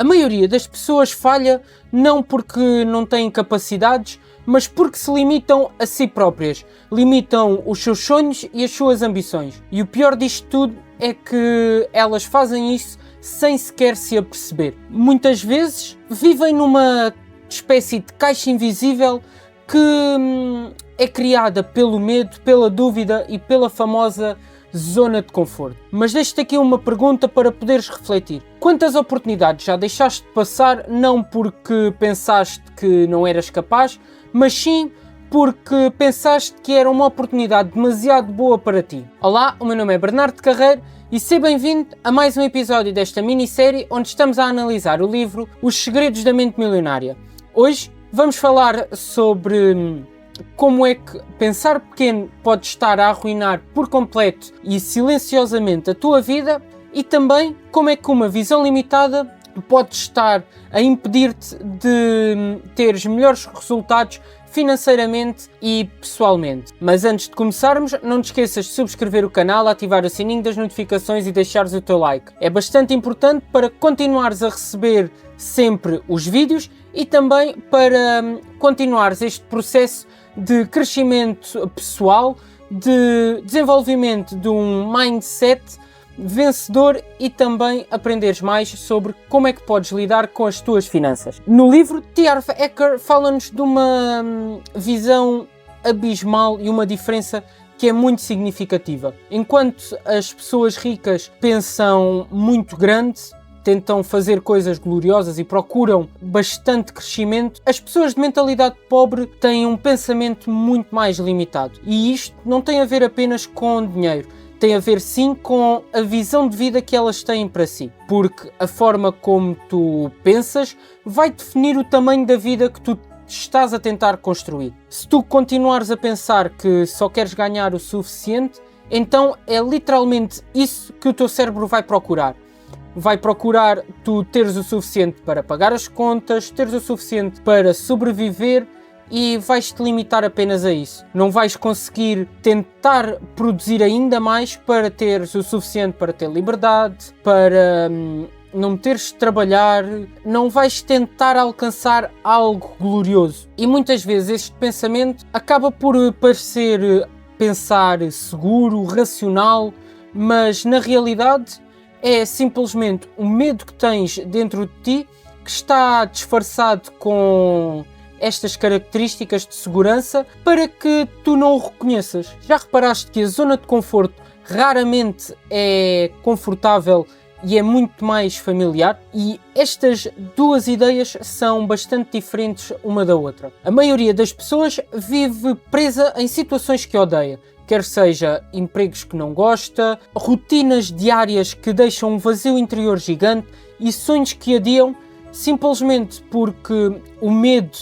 A maioria das pessoas falha não porque não têm capacidades, mas porque se limitam a si próprias, limitam os seus sonhos e as suas ambições. E o pior disto tudo é que elas fazem isso sem sequer se aperceber. Muitas vezes vivem numa espécie de caixa invisível que é criada pelo medo, pela dúvida e pela famosa zona de conforto. Mas deixo-te aqui uma pergunta para poderes refletir. Quantas oportunidades já deixaste de passar não porque pensaste que não eras capaz, mas sim porque pensaste que era uma oportunidade demasiado boa para ti? Olá, o meu nome é Bernardo Carreiro e seja bem-vindo a mais um episódio desta minissérie onde estamos a analisar o livro Os Segredos da Mente Milionária. Hoje vamos falar sobre como é que pensar pequeno pode estar a arruinar por completo e silenciosamente a tua vida e também como é que uma visão limitada pode estar a impedir-te de teres melhores resultados financeiramente e pessoalmente. Mas antes de começarmos, não te esqueças de subscrever o canal, ativar o sininho das notificações e deixares o teu like. É bastante importante para continuares a receber sempre os vídeos e também para continuares este processo de crescimento pessoal, de desenvolvimento de um mindset vencedor e também aprenderes mais sobre como é que podes lidar com as tuas finanças. No livro, T. Harv Eker fala-nos de uma visão abismal e uma diferença que é muito significativa. Enquanto as pessoas ricas pensam muito grande, tentam fazer coisas gloriosas e procuram bastante crescimento, as pessoas de mentalidade pobre têm um pensamento muito mais limitado. E isto não tem a ver apenas com dinheiro, tem a ver sim com a visão de vida que elas têm para si. Porque a forma como tu pensas vai definir o tamanho da vida que tu estás a tentar construir. Se tu continuares a pensar que só queres ganhar o suficiente, então é literalmente isso que o teu cérebro vai procurar. Vai procurar tu teres o suficiente para pagar as contas, teres o suficiente para sobreviver e vais-te limitar apenas a isso. Não vais conseguir tentar produzir ainda mais para teres o suficiente para ter liberdade, para não teres de trabalhar, não vais tentar alcançar algo glorioso. E muitas vezes este pensamento acaba por parecer pensar seguro, racional, mas na realidade é simplesmente o medo que tens dentro de ti que está disfarçado com estas características de segurança para que tu não o reconheças. Já reparaste que a zona de conforto raramente é confortável e é muito mais familiar? E estas duas ideias são bastante diferentes uma da outra. A maioria das pessoas vive presa em situações que odeia. Quer seja empregos que não gosta, rotinas diárias que deixam um vazio interior gigante e sonhos que adiam simplesmente porque o medo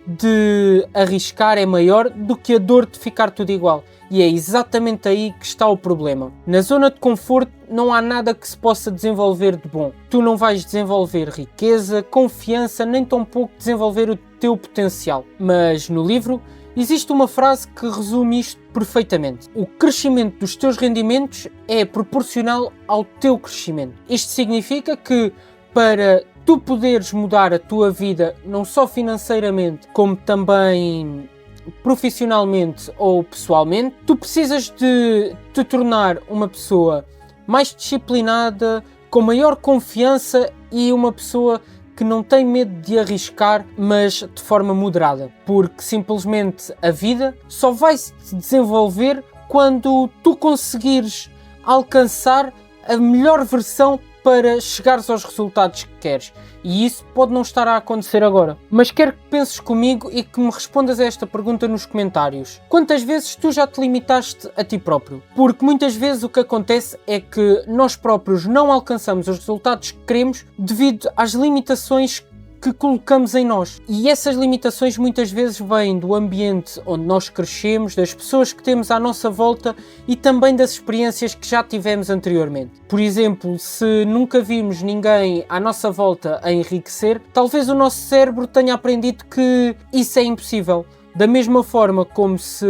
de arriscar é maior do que a dor de ficar tudo igual. E é exatamente aí que está o problema. Na zona de conforto não há nada que se possa desenvolver de bom. Tu não vais desenvolver riqueza, confiança, nem tampouco desenvolver o teu potencial. Mas no livro existe uma frase que resume isto perfeitamente. O crescimento dos teus rendimentos é proporcional ao teu crescimento. Isto significa que para tu poderes mudar a tua vida, não só financeiramente, como também profissionalmente ou pessoalmente, tu precisas de te tornar uma pessoa mais disciplinada, com maior confiança e uma pessoa que não tem medo de arriscar, mas de forma moderada. Porque simplesmente a vida só vai se desenvolver quando tu conseguires alcançar a melhor versão para chegares aos resultados que queres. E isso pode não estar a acontecer agora. Mas quero que penses comigo e que me respondas a esta pergunta nos comentários. Quantas vezes tu já te limitaste a ti próprio? Porque muitas vezes o que acontece é que nós próprios não alcançamos os resultados que queremos devido às limitações que colocamos em nós. E essas limitações muitas vezes vêm do ambiente onde nós crescemos, das pessoas que temos à nossa volta e também das experiências que já tivemos anteriormente. Por exemplo, se nunca vimos ninguém à nossa volta a enriquecer, talvez o nosso cérebro tenha aprendido que isso é impossível. Da mesma forma como se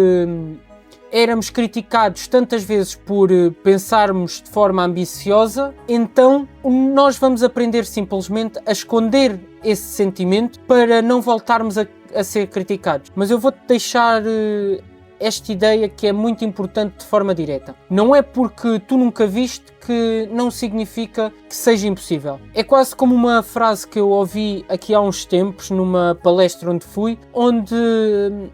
éramos criticados tantas vezes por pensarmos de forma ambiciosa, então nós vamos aprender simplesmente a esconder esse sentimento para não voltarmos a ser criticados. Mas eu vou-te deixar esta ideia que é muito importante de forma direta. Não é porque tu nunca viste que não significa que seja impossível. É quase como uma frase que eu ouvi aqui há uns tempos numa palestra onde fui, onde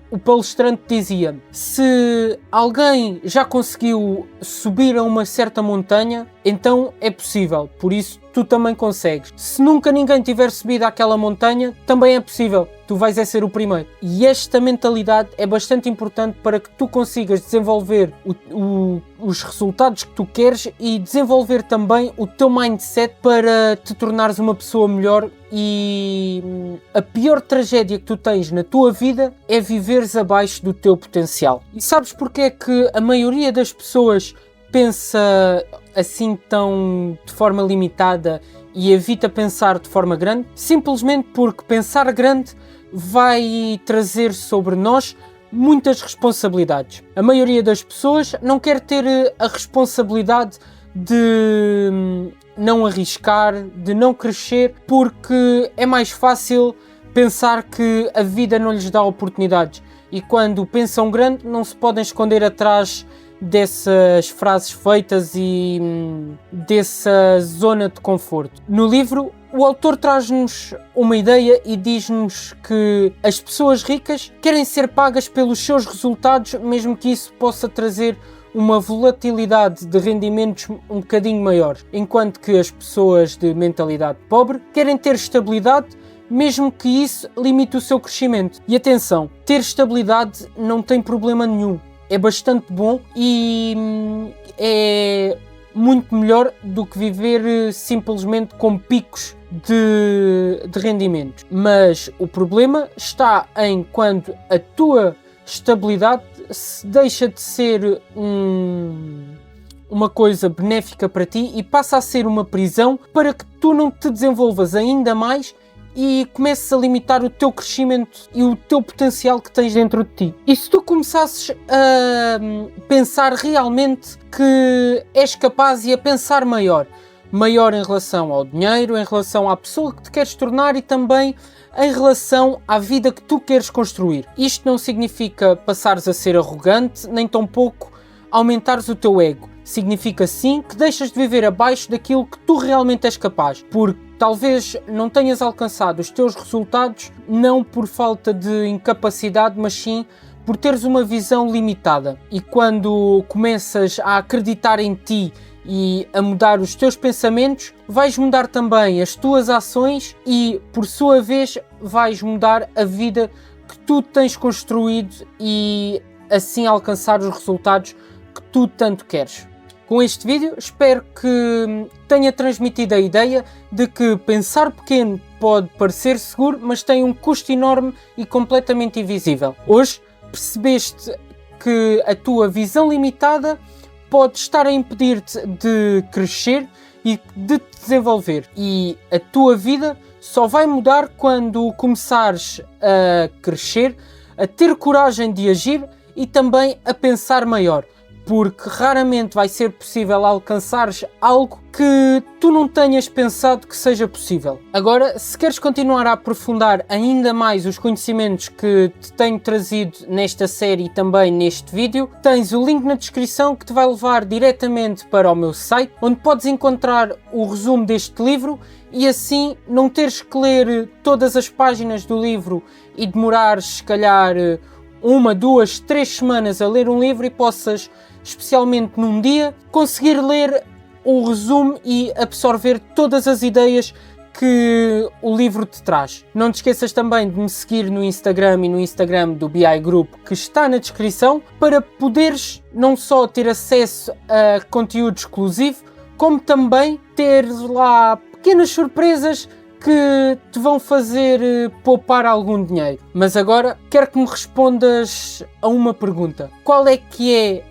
o palestrante dizia: se alguém já conseguiu subir a uma certa montanha, então é possível, por isso tu também consegues. Se nunca ninguém tiver subido àquela montanha, também é possível, tu vais ser o primeiro. E esta mentalidade é bastante importante para que tu consigas desenvolver os resultados que tu queres e desenvolver também o teu mindset para te tornares uma pessoa melhor. E a pior tragédia que tu tens na tua vida é viveres abaixo do teu potencial. E sabes porque é que a maioria das pessoas pensa assim tão de forma limitada e evita pensar de forma grande? Simplesmente porque pensar grande vai trazer sobre nós muitas responsabilidades. A maioria das pessoas não quer ter a responsabilidade de não arriscar, de não crescer, porque é mais fácil pensar que a vida não lhes dá oportunidades. E quando pensam grande, não se podem esconder atrás dessas frases feitas e dessa zona de conforto. No livro, o autor traz-nos uma ideia e diz-nos que as pessoas ricas querem ser pagas pelos seus resultados, mesmo que isso possa trazer uma volatilidade de rendimentos um bocadinho maior, enquanto que as pessoas de mentalidade pobre querem ter estabilidade, mesmo que isso limite o seu crescimento. E atenção, ter estabilidade não tem problema nenhum. É bastante bom e é muito melhor do que viver simplesmente com picos de rendimento. Mas o problema está em quando a tua estabilidade deixa de ser uma coisa benéfica para ti e passa a ser uma prisão para que tu não te desenvolvas ainda mais e comeces a limitar o teu crescimento e o teu potencial que tens dentro de ti. E se tu começasses a pensar realmente que és capaz e a pensar maior em relação ao dinheiro, em relação à pessoa que te queres tornar e também em relação à vida que tu queres construir. Isto não significa passares a ser arrogante, nem tampouco aumentares o teu ego. Significa sim que deixas de viver abaixo daquilo que tu realmente és capaz, porque talvez não tenhas alcançado os teus resultados não por falta de incapacidade, mas sim por teres uma visão limitada. E quando começas a acreditar em ti e a mudar os teus pensamentos, vais mudar também as tuas ações e, por sua vez, vais mudar a vida que tu tens construído e assim alcançar os resultados que tu tanto queres. Com este vídeo espero que tenha transmitido a ideia de que pensar pequeno pode parecer seguro, mas tem um custo enorme e completamente invisível. Hoje percebeste que a tua visão limitada pode estar a impedir-te de crescer e de te desenvolver. E a tua vida só vai mudar quando começares a crescer, a ter coragem de agir e também a pensar maior. Porque raramente vai ser possível alcançares algo que tu não tenhas pensado que seja possível. Agora, se queres continuar a aprofundar ainda mais os conhecimentos que te tenho trazido nesta série e também neste vídeo, tens o link na descrição que te vai levar diretamente para o meu site, onde podes encontrar o resumo deste livro e assim não teres que ler todas as páginas do livro e demorares, se calhar, 1, 2, 3 semanas a ler um livro e possas, especialmente num dia, conseguir ler o resumo e absorver todas as ideias que o livro te traz. Não te esqueças também de me seguir no Instagram e no Instagram do BI Group, que está na descrição, para poderes não só ter acesso a conteúdo exclusivo, como também ter lá pequenas surpresas que te vão fazer poupar algum dinheiro. Mas agora quero que me respondas a uma pergunta. Qual é que é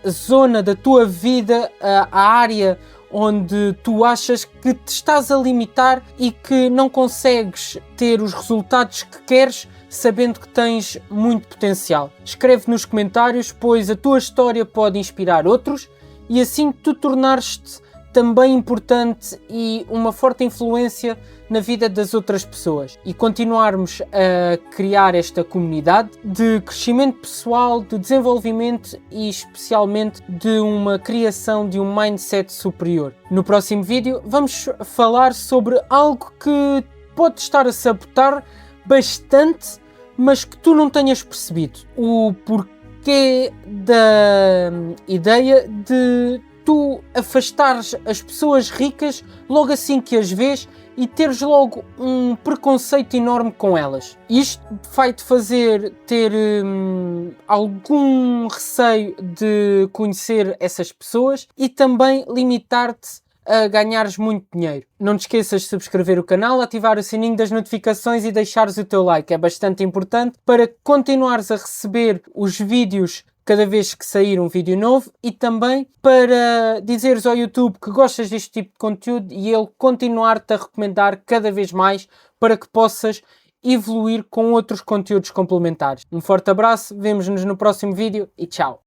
a zona da tua vida, a área onde tu achas que te estás a limitar e que não consegues ter os resultados que queres sabendo que tens muito potencial. Escreve nos comentários, pois a tua história pode inspirar outros e assim tu tornares-te também importante e uma forte influência na vida das outras pessoas e continuarmos a criar esta comunidade de crescimento pessoal, de desenvolvimento e especialmente de uma criação de um mindset superior. No próximo vídeo vamos falar sobre algo que pode estar a sabotar bastante, mas que tu não tenhas percebido. O porquê da ideia de tu afastares as pessoas ricas logo assim que as vês e teres logo um preconceito enorme com elas. Isto vai-te fazer ter algum receio de conhecer essas pessoas e também limitar-te a ganhares muito dinheiro. Não te esqueças de subscrever o canal, ativar o sininho das notificações e deixares o teu like. É bastante importante para continuares a receber os vídeos cada vez que sair um vídeo novo e também para dizeres ao YouTube que gostas deste tipo de conteúdo e ele continuar-te a recomendar cada vez mais para que possas evoluir com outros conteúdos complementares. Um forte abraço, vemo-nos no próximo vídeo e tchau!